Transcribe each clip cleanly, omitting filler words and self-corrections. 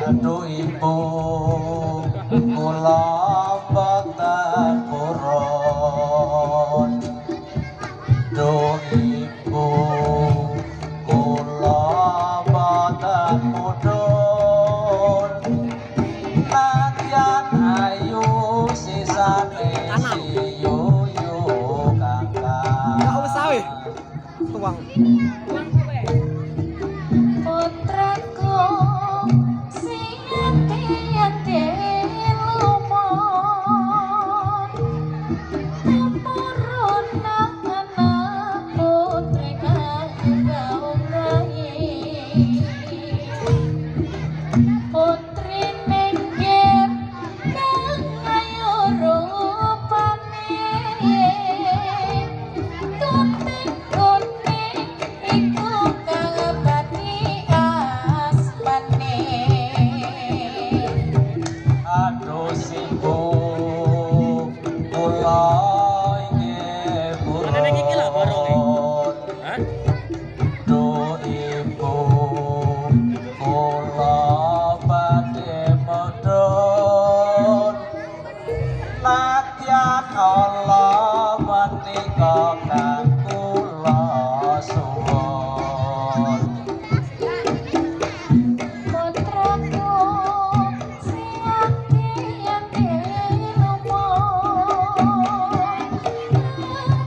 Aduh ibu kula boten purun. Duh ibu kula boten mudhun. Nadyan ayu sisane siyu kakang. Enggak usah weh. Tuang. Putraku sing ati-ati lumon purun anak putri kang gaungahi putri nenggir kang ayu rupane tutik kuning iku kang bati asmane Aduh sibu kula inggih purun. Duh ibu kula badhe mudhun. Nadyan Allah menika kang kula suwun. putraku sing ati-ati lumon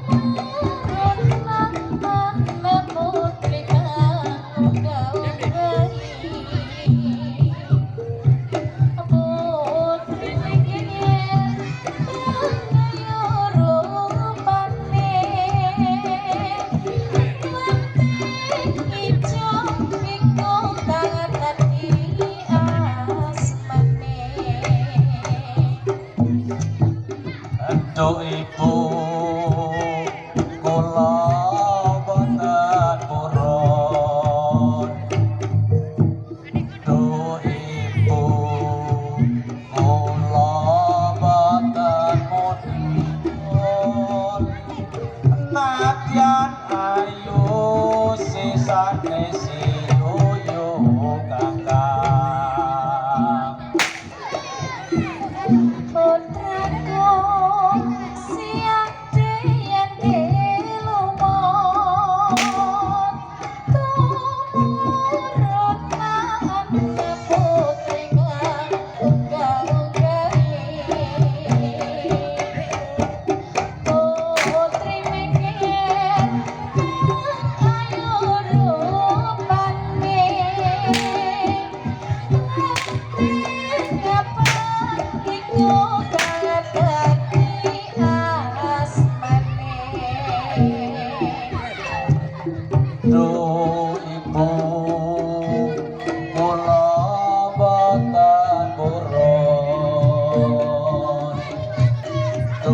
purun anak putri kang gaungahi putri nenggir kang ayu rupane ijo iku kang dadi asmane Duh ibu kula boten purun. Duh ibu kula boten mudhun. Nadyan ayu sisane siyu kakang. putraku siang ati-ati lumon tumurun anak putri kang gaungahi putri nenggir kang ayu rupane ngapa iku kang dadi asmane Duh